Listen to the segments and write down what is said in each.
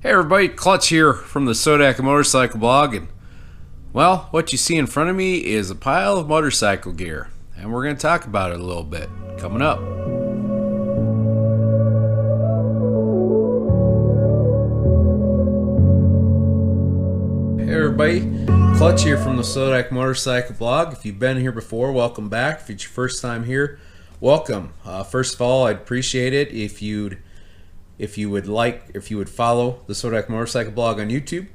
Hey everybody, Clutch here from the Sodak motorcycle blog, and well, what you see in front of me is a pile of motorcycle gear, and we're going to talk about it a little bit coming up. Hey everybody, Clutch here from the Sodak motorcycle blog. If you've been here before, welcome back. If it's your first time here, welcome. First of all, I'd appreciate it if you would follow the Sodak motorcycle blog on YouTube,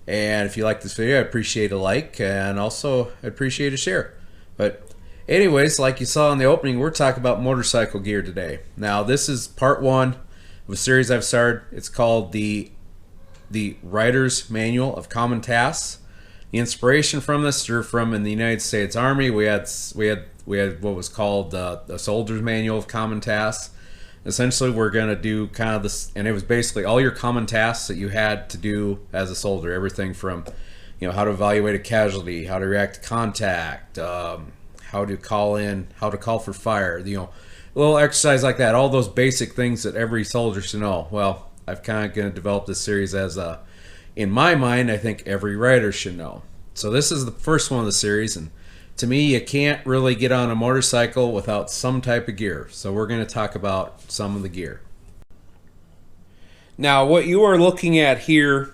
and if you like this video, I appreciate a like, and also I appreciate a share. But anyways, like you saw in the opening, we're talking about motorcycle gear today. Now this is part one of a series I've started. It's called the Rider's Manual of Common Tasks. The inspiration from this drew from in the United States Army. We had what was called the Soldier's Manual of Common Tasks. Essentially, we're going to do kind of this, and it was basically all your common tasks that you had to do as a soldier. Everything from, how to evaluate a casualty, how to react to contact, how to call for fire, a little exercise like that. All those basic things that every soldier should know. Well, I've kind of going to develop this series as in my mind, I think every rider should know. So this is the first one of the series, and to me, you can't really get on a motorcycle without some type of gear. So we're going to talk about some of the gear. Now, what you are looking at here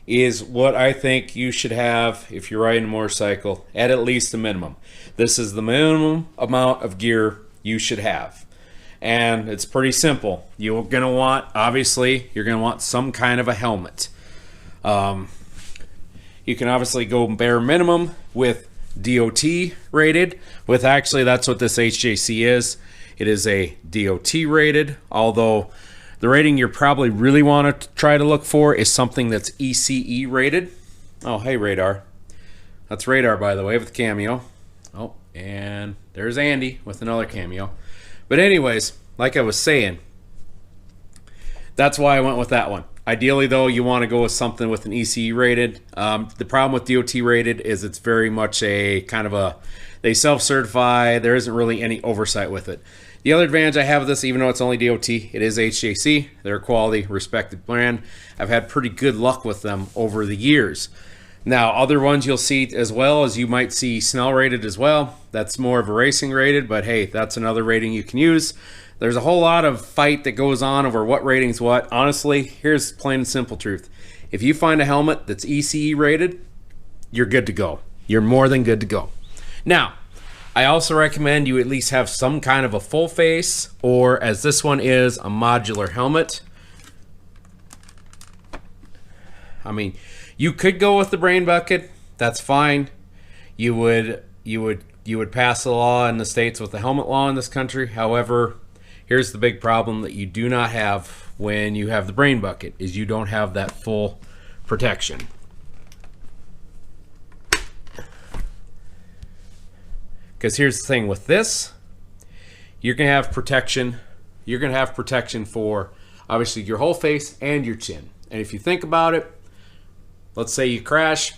is what I think you should have if you're riding a motorcycle at least a minimum. This is the minimum amount of gear you should have. And it's pretty simple. You're going to want, obviously, you're going to want some kind of a helmet. You can obviously go bare minimum with DOT rated, with actually that's what this HJC is. It is a DOT rated, although the rating you probably really want to try to look for is something that's ECE rated. Oh, hey Radar. That's Radar, by the way, with the cameo. Oh, and there's Andy with another cameo. But anyways, like I was saying, that's why I went with that one. Ideally, though, you want to go with something with an ECE rated. The problem with DOT rated is it's very much a kind of a, they self-certify. There isn't really any oversight with it. The other advantage I have of this, even though it's only DOT, it is HJC. They're a quality, respected brand. I've had pretty good luck with them over the years. Now, other ones you'll see as well, as you might see Snell rated as well. That's more of a racing rated, but hey, that's another rating you can use. There's a whole lot of fight that goes on over what rating's what. Honestly, here's the plain and simple truth. If you find a helmet that's ECE rated, you're good to go. You're more than good to go. Now, I also recommend you at least have some kind of a full face, or as this one is, a modular helmet. I mean, you could go with the brain bucket. That's fine. You would pass a law in the States with the helmet law in this country. However, here's the big problem that you do not have when you have the brain bucket, is you don't have that full protection. Because here's the thing with this, you're going to have protection. You're going to have protection for obviously your whole face and your chin. And if you think about it, let's say you crash,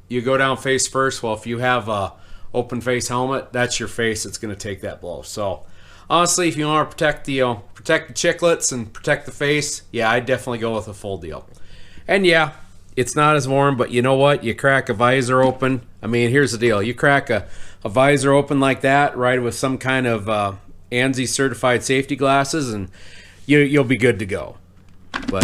you go down face first. Well, if you have a open face helmet, that's your face that's going to take that blow. So honestly, if you want to protect the chiclets and protect the face, yeah, I'd definitely go with a full deal. And yeah, it's not as warm, but you know what? You crack a visor open. I mean, here's the deal. You crack a visor open like that, right, with some kind of ANSI certified safety glasses, and you'll be good to go.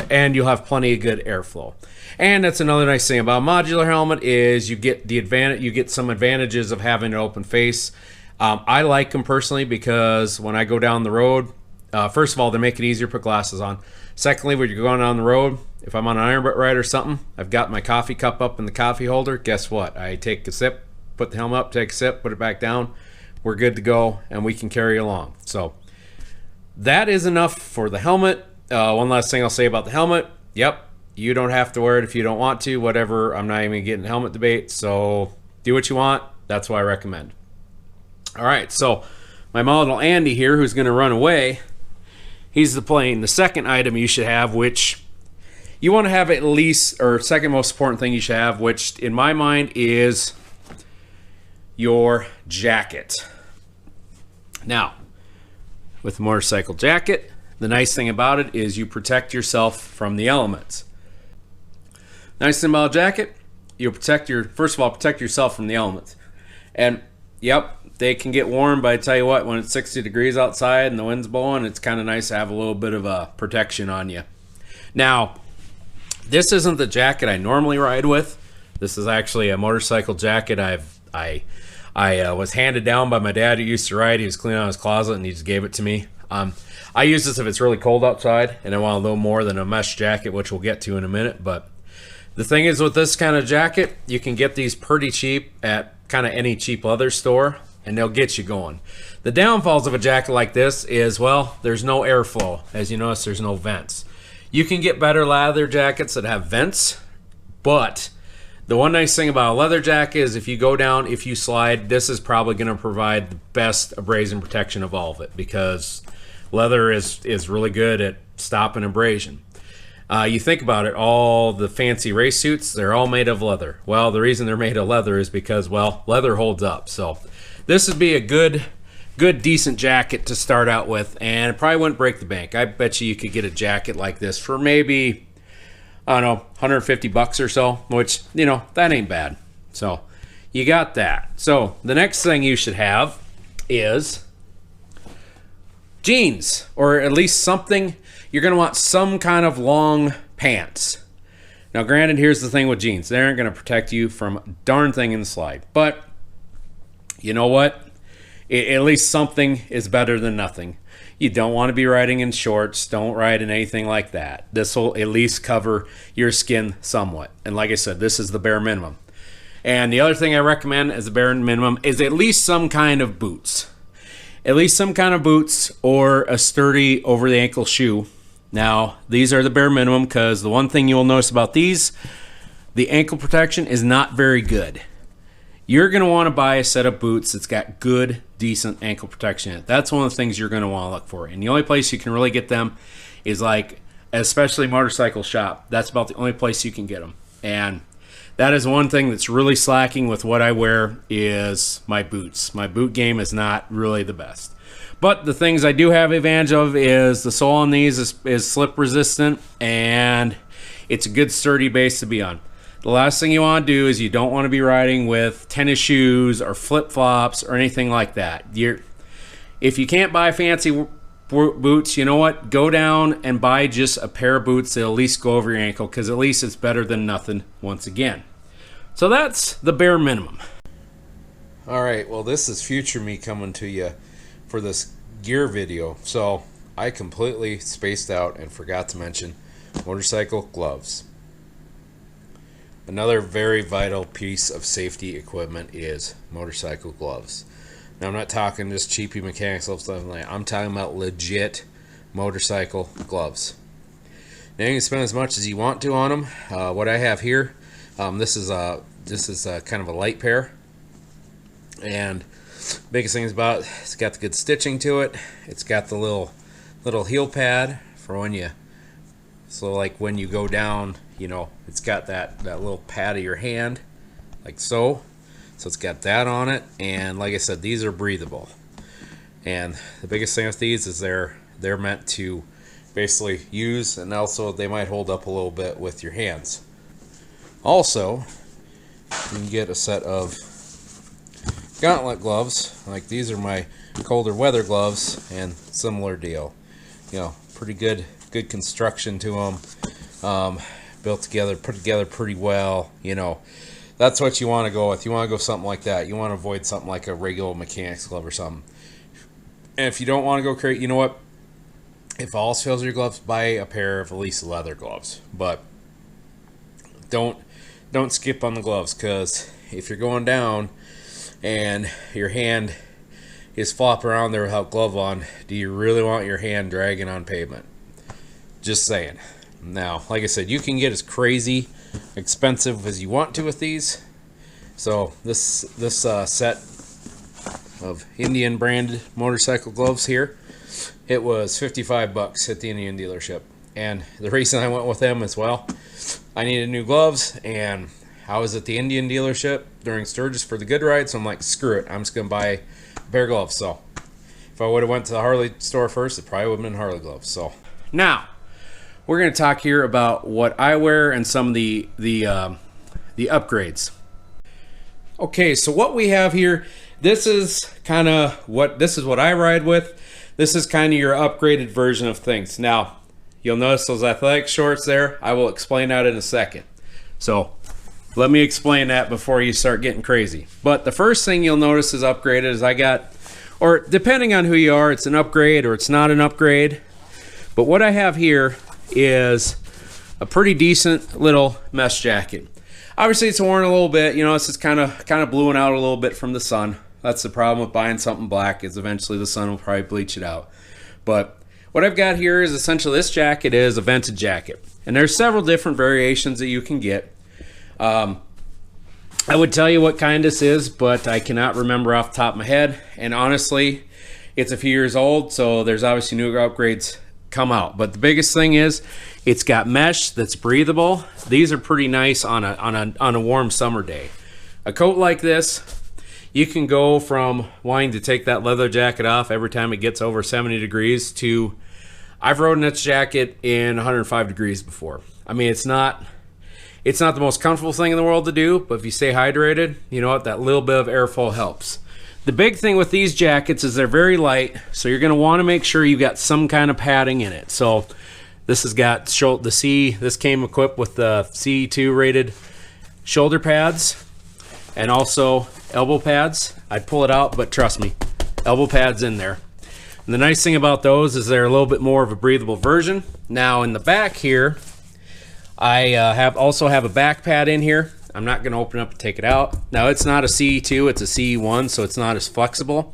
And you'll have plenty of good airflow. And that's another nice thing about a modular helmet is you get some advantages of having an open face. I like them personally because when I go down the road, first of all, they make it easier to put glasses on. Secondly, when you're going down the road, if I'm on an iron butt ride or something, I've got my coffee cup up in the coffee holder. Guess what? I take a sip, put the helmet up, take a sip, put it back down. We're good to go, and we can carry along. So that is enough for the helmet. One last thing I'll say about the helmet. Yep, you don't have to wear it if you don't want to. Whatever. I'm not even getting helmet debate. So do what you want. That's what I recommend. All right, so my model Andy here, who's going to run away, he's the second item you should have, which you want to have at least, or second most important thing you should have, which in my mind is your jacket. Now, with a motorcycle jacket, the nice thing about it is you protect yourself from the elements. Nice thing about a jacket, you'll protect first of all, protect yourself from the elements. And yep, they can get warm, but I tell you what, when it's 60 degrees outside and the wind's blowing, it's kind of nice to have a little bit of a protection on you. Now, this isn't the jacket I normally ride with. This is actually a motorcycle jacket I was handed down by my dad who used to ride. He was cleaning out his closet and he just gave it to me. I use this if it's really cold outside and I want a little more than a mesh jacket, which we'll get to in a minute. But the thing is, with this kind of jacket, you can get these pretty cheap at kind of any cheap leather store, and they'll get you going. The downfalls of a jacket like this is, well, there's no airflow. As you notice, there's no vents. You can get better leather jackets that have vents, but the one nice thing about a leather jacket is if you go down, if you slide, this is probably going to provide the best abrasion protection of all of it, because leather is really good at stopping abrasion. You think about it, all the fancy race suits, they're all made of leather. Well, the reason they're made of leather is because, well, leather holds up. So this would be a good, decent jacket to start out with, and it probably wouldn't break the bank. I bet you could get a jacket like this for maybe, I don't know, 150 bucks or so, which, you know, that ain't bad. So you got that. So the next thing you should have is jeans, or at least something. You're going to want some kind of long pants. Now, granted, here's the thing with jeans. They aren't going to protect you from a darn thing in the slide. But you know what? At least something is better than nothing. You don't want to be riding in shorts. Don't ride in anything like that. This will at least cover your skin somewhat. And like I said, this is the bare minimum. And the other thing I recommend as a bare minimum is at least some kind of boots. At least some kind of boots or a sturdy over-the-ankle shoe. Now, these are the bare minimum, because the one thing you'll notice about these, the ankle protection is not very good. You're going to want to buy a set of boots that's got good, decent ankle protection in it. That's one of the things you're going to want to look for. And the only place you can really get them is, like, especially motorcycle shop. That's about the only place you can get them. And that is one thing that's really slacking with what I wear is my boots. My boot game is not really the best. But the things I do have advantage of is the sole on these is slip resistant, and it's a good sturdy base to be on. The last thing you want to do is you don't want to be riding with tennis shoes or flip-flops or anything like that. If you can't buy fancy boots, you know what? Go down and buy just a pair of boots that at least go over your ankle, because at least it's better than nothing once again. So that's the bare minimum. All right, well, this is future me coming to you for this gear video. So I completely spaced out and forgot to mention motorcycle gloves. Another very vital piece of safety equipment is motorcycle gloves. Now, I'm not talking just cheapy mechanics stuff like that. I'm talking about legit motorcycle gloves. Now, you can spend as much as you want to on them. What I have here, this is kind of a light pair, and biggest thing is about it, it's got the good stitching to it. It's got the little heel pad for when you, so like when you go down, you know, it's got that little pad of your hand, like so. So it's got that on it, and like I said, these are breathable. And the biggest thing with these is they're meant to basically use, and also they might hold up a little bit with your hands. Also, you can get a set of gauntlet gloves. Like these are my colder weather gloves, and similar deal. You know, pretty good construction to them. Built together, put together pretty well. You know, that's what you want to go with. You want to go something like that. You want to avoid something like a regular mechanics glove or something. And if you don't want to go crazy, you know what? If all else fails your gloves, buy a pair of at least leather gloves. But don't skip on the gloves, because if you're going down and your hand is flopping around there without glove on, do you really want your hand dragging on pavement? Just saying. Now, like I said, you can get as crazy expensive as you want to with these. So this set of Indian branded motorcycle gloves here, it was 55 bucks at the Indian dealership. And the reason I went with them as well, I needed new gloves, and I was at the Indian dealership during Sturgis for the Good Ride, so I'm like, screw it, I'm just gonna buy a pair of gloves. So if I would have went to the Harley store first, it probably would have been Harley gloves. So now, we're going to talk here about what I wear and some of the upgrades. Okay, so what we have here, this is what I ride with. This is kind of your upgraded version of things. Now, you'll notice those athletic shorts there. I will explain that in a second. So let me explain that before you start getting crazy. But the first thing you'll notice is upgraded is I got, or depending on who you are, it's an upgrade or it's not an upgrade. But what I have here is a pretty decent little mesh jacket. Obviously it's worn a little bit, you know, it's just kind of bluing out a little bit from the sun. That's the problem with buying something black, is eventually the sun will probably bleach it out. But what I've got here is essentially, this jacket is a vented jacket. And there's several different variations that you can get. I would tell you what kind this is, but I cannot remember off the top of my head. And honestly, it's a few years old, so there's obviously newer upgrades come out. But the biggest thing is it's got mesh that's breathable. These are pretty nice on a warm summer day. A coat like this, you can go from wanting to take that leather jacket off every time it gets over 70 degrees to, I've rode in this jacket in 105 degrees before. I mean, it's not the most comfortable thing in the world to do, but if you stay hydrated, you know what, that little bit of airflow helps. The big thing with these jackets is they're very light, so you're going to want to make sure you've got some kind of padding in it. So this has got this came equipped with the C2 rated shoulder pads and also elbow pads. I'd pull it out, but trust me, elbow pads in there. And the nice thing about those is they're a little bit more of a breathable version. Now in the back here, I also have a back pad in here. I'm not going to open up and take it out. Now it's not a CE2, it's a CE1, so it's not as flexible.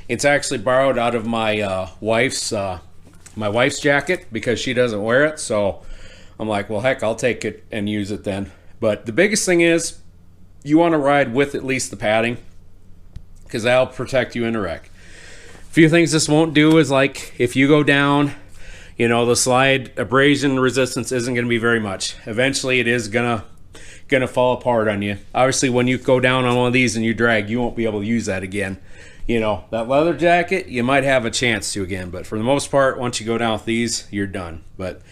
It's actually borrowed out of my wife's jacket because she doesn't wear it. So I'm like, well, heck, I'll take it and use it then. But the biggest thing is you want to ride with at least the padding, because that'll protect you in a wreck. A few things this won't do is, like, if you go down, you know, the slide abrasion resistance isn't going to be very much. Eventually it is gonna fall apart on you. Obviously when you go down on one of these and you drag, you won't be able to use that again. You know, that leather jacket, you might have a chance to again, but for the most part, once you go down with these, you're done. But,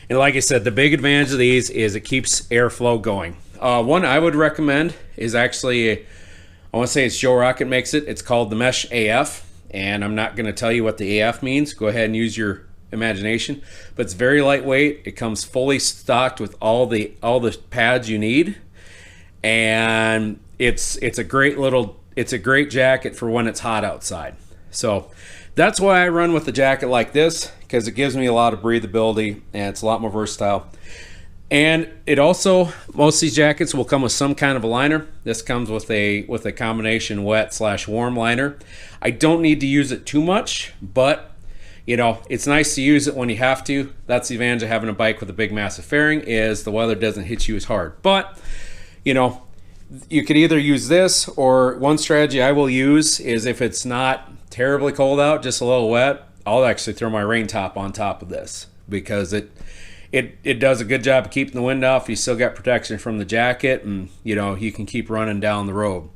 and like I said, the big advantage of these is it keeps airflow going. One I would recommend is actually, I want to say it's Joe Rocket makes it. It's called the Mesh AF, and I'm not going to tell you what the AF means. Go ahead and use your imagination, but it's very lightweight. It comes fully stocked with all the pads you need, and it's a great jacket for when it's hot outside. So that's why I run with a jacket like this, because it gives me a lot of breathability and it's a lot more versatile. And it also, most of these jackets will come with some kind of a liner. This comes with a combination wet/warm liner. I don't need to use it too much, but you know, it's nice to use it when you have to. That's the advantage of having a bike with a big massive fairing, is the weather doesn't hit you as hard. But you know, you could either use this, or one strategy I will use is, if it's not terribly cold out, just a little wet, I'll actually throw my rain top on top of this, because it does a good job of keeping the wind off. You still got protection from the jacket, and you know, you can keep running down the road.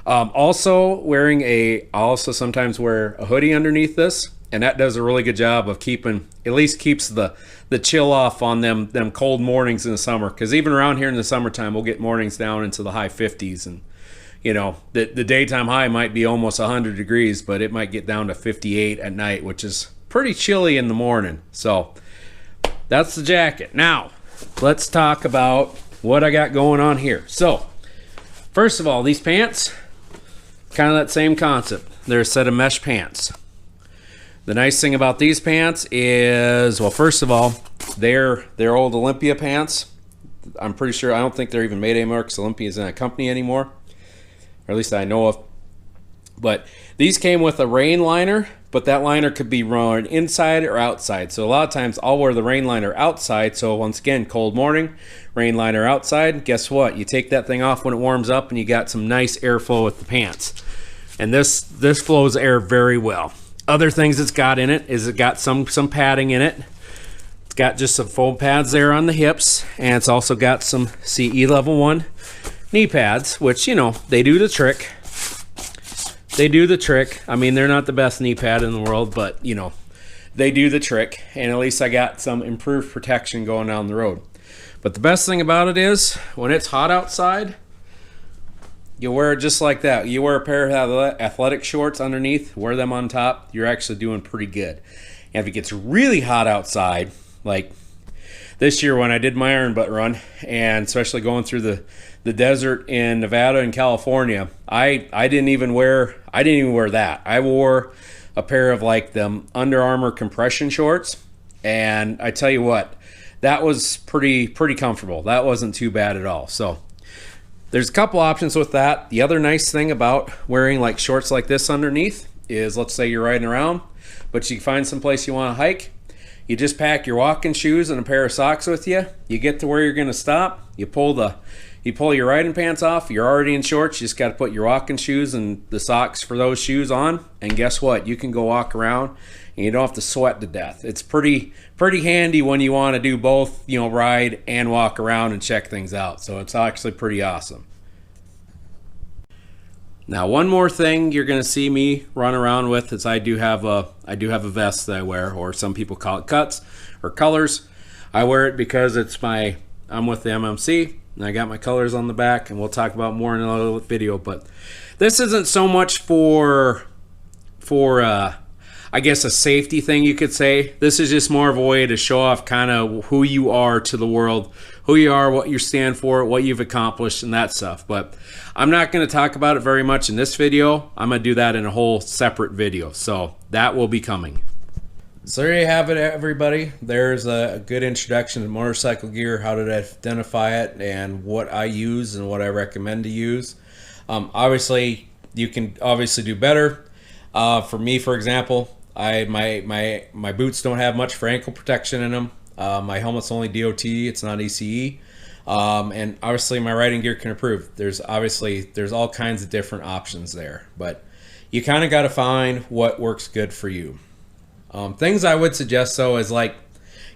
Also I also sometimes wear a hoodie underneath this, and that does a really good job of at least keeps the chill off on them cold mornings in the summer. Because even around here in the summertime, we'll get mornings down into the high 50s, and you know, the daytime high might be almost 100 degrees, but it might get down to 58 at night, which is pretty chilly in the morning. So that's the jacket. Now let's talk about what I got going on here. So first of all, these pants, kind of that same concept. They're a set of mesh pants. The nice thing about these pants is, well, first of all, they're old Olympia pants. I'm pretty sure, I don't think they're even made anymore, because Olympia isn't a company anymore, or at least I know of. But these came with a rain liner, but that liner could be run inside or outside. So a lot of times I'll wear the rain liner outside. So once again, cold morning, rain liner outside. Guess what? You take that thing off when it warms up, and you got some nice airflow with the pants. And this flows air very well. Other things it's got in it is it got some padding in it. It's got just some foam pads there on the hips, and it's also got some CE level 1 knee pads, which, you know, they do the trick. They do the trick. I mean, they're not the best knee pad in the world, but you know, they do the trick, and at least I got some improved protection going down the road. But the best thing about it is when it's hot outside, you wear it just like that. You wear a pair of athletic shorts underneath, wear them on top, you're actually doing pretty good. And if it gets really hot outside, like this year when I did my iron butt run, and especially going through the desert in Nevada and California, I didn't even wear that. I wore a pair of like the Under Armour compression shorts, and I tell you what, that was pretty comfortable. That wasn't too bad at all. So there's a couple options with that. The other nice thing about wearing like shorts like this underneath is, let's say you're riding around, but you find some place you want to hike. You just pack your walking shoes and a pair of socks with you. You get to where you're going to stop. You pull your riding pants off. You're already in shorts. You just got to put your walking shoes and the socks for those shoes on. And guess what? You can go walk around and you don't have to sweat to death. It's pretty handy when you want to do both, you know, ride and walk around and check things out. So it's actually pretty awesome. Now, one more thing you're going to see me run around with is I do have a vest that I wear, or some people call it cuts or colors. I wear it because I'm with the MMC and I got my colors on the back, and we'll talk about more in another video. But this isn't so much for I guess a safety thing, you could say. This is just more of a way to show off kind of who you are to the world, who you are, what you stand for, what you've accomplished, and that stuff. But I'm not going to talk about it very much in this video. I'm going to do that in a whole separate video, so that will be coming. So there you have it, everybody. There's a good introduction to motorcycle gear, how to identify it, and what I use and what I recommend to use. Obviously, you can obviously do better. For me, for example, my boots don't have much for ankle protection in them. My helmet's only DOT, it's not ECE. And obviously my riding gear can improve. There's all kinds of different options there, but you kind of got to find what works good for you. Things I would suggest though is, like,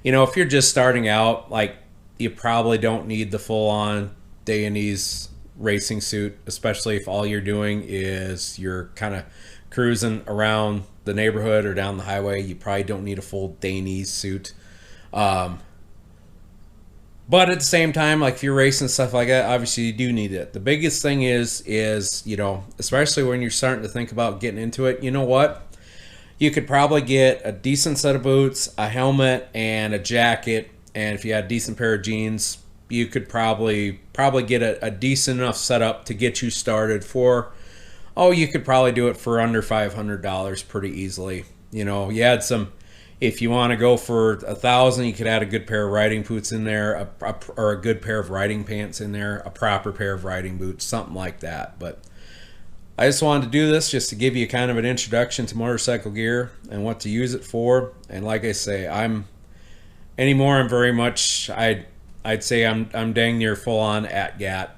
you know, if you're just starting out, like, you probably don't need the full-on Dainese racing suit, especially if all you're doing is you're kind of cruising around the neighborhood or down the highway. You probably don't need a full Dainese suit. But at the same time, like if you're racing stuff like that, obviously you do need it. The biggest thing is, you know, especially when you're starting to think about getting into it, you know what? You could probably get a decent set of boots, a helmet, and a jacket. And if you had a decent pair of jeans, you could probably get a decent enough setup to get you started for, you could probably do it for under $500 pretty easily. You know, you had some, if you want to go for $1,000, you could add a good pair of riding boots in there, or a good pair of riding pants in there, a proper pair of riding boots, something like that. But I just wanted to do this just to give you kind of an introduction to motorcycle gear and what to use it for. And like I say, I'm very much, I'd say I'm dang near full on at GAT.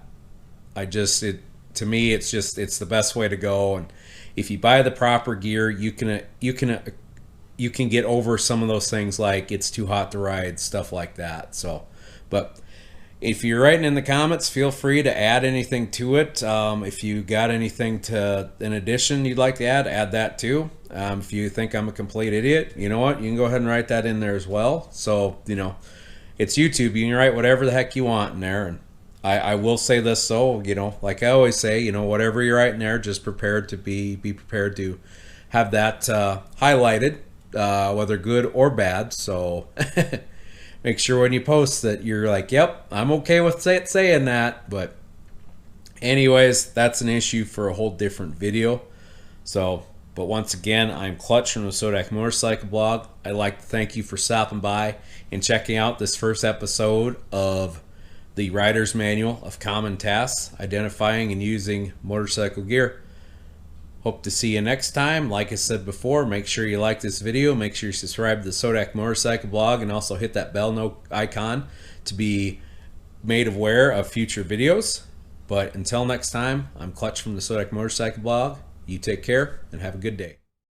To me, it's the best way to go. And if you buy the proper gear, you can get over some of those things, like it's too hot to ride, stuff like that. So, but if you're writing in the comments, feel free to add anything to it. If you got anything in addition you'd like to add that too. If you think I'm a complete idiot, you know what? You can go ahead and write that in there as well. So, you know, it's YouTube. You can write whatever the heck you want in there. And I will say this, so, you know, like I always say, you know, whatever you're writing there, just prepared to be prepared to have that highlighted, whether good or bad. So make sure when you post that you're like, yep, I'm okay with saying that. But anyways, that's an issue for a whole different video. So, but once again, I'm Clutch from the Sodak Motorcycle Blog. I'd like to thank you for stopping by and checking out this first episode of the Rider's Manual of Common Tasks, Identifying and Using Motorcycle Gear. Hope to see you next time. Like I said before, make sure you like this video, make sure you subscribe to the Sodak Motorcycle Blog, and also hit that bell note icon to be made aware of future videos. But until next time, I'm Clutch from the Sodak Motorcycle Blog. You take care and have a good day.